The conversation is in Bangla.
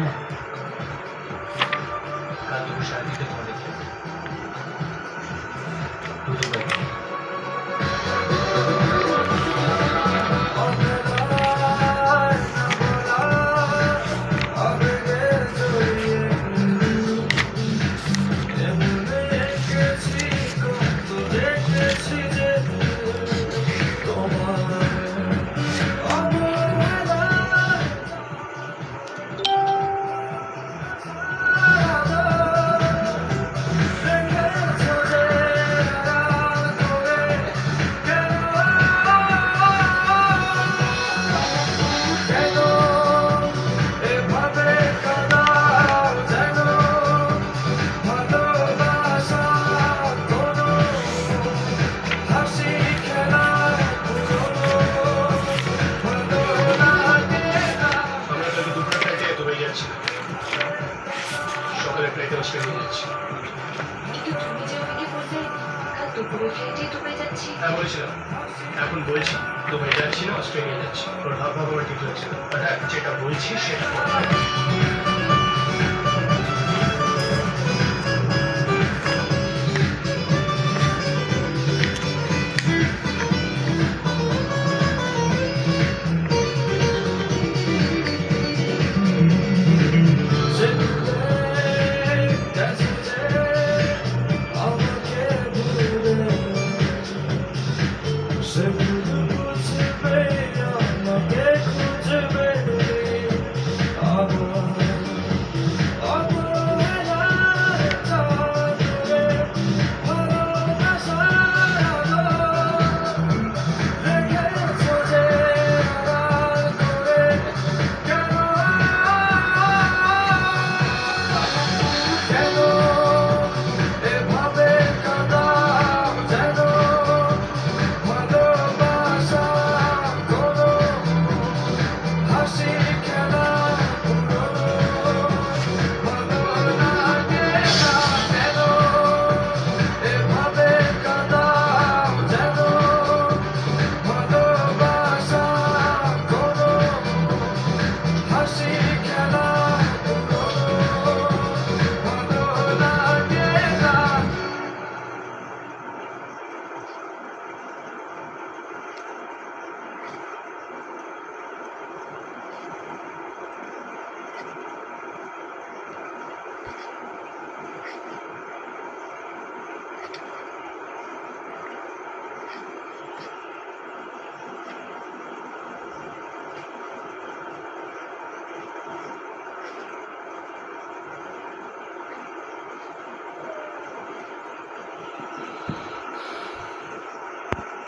না কাল দুপুর 3:30 তোমাদের দুটো সকালে ফ্লাইটে অস্ট্রেলিয়া যাচ্ছি। কিন্তু তুমি যে আমাকে বললে কাল দুপুরে ফ্লাইটে দুবাই যাচ্ছি। হ্যাঁ বলেছিলাম, এখন বলছি দুবাই যাচ্ছি না অস্ট্রেলিয়া যাচ্ছি। ওর ভাব ভাব আমার ঠিক লাগছে না, হ্যাঁ যেটা বলছি সেটা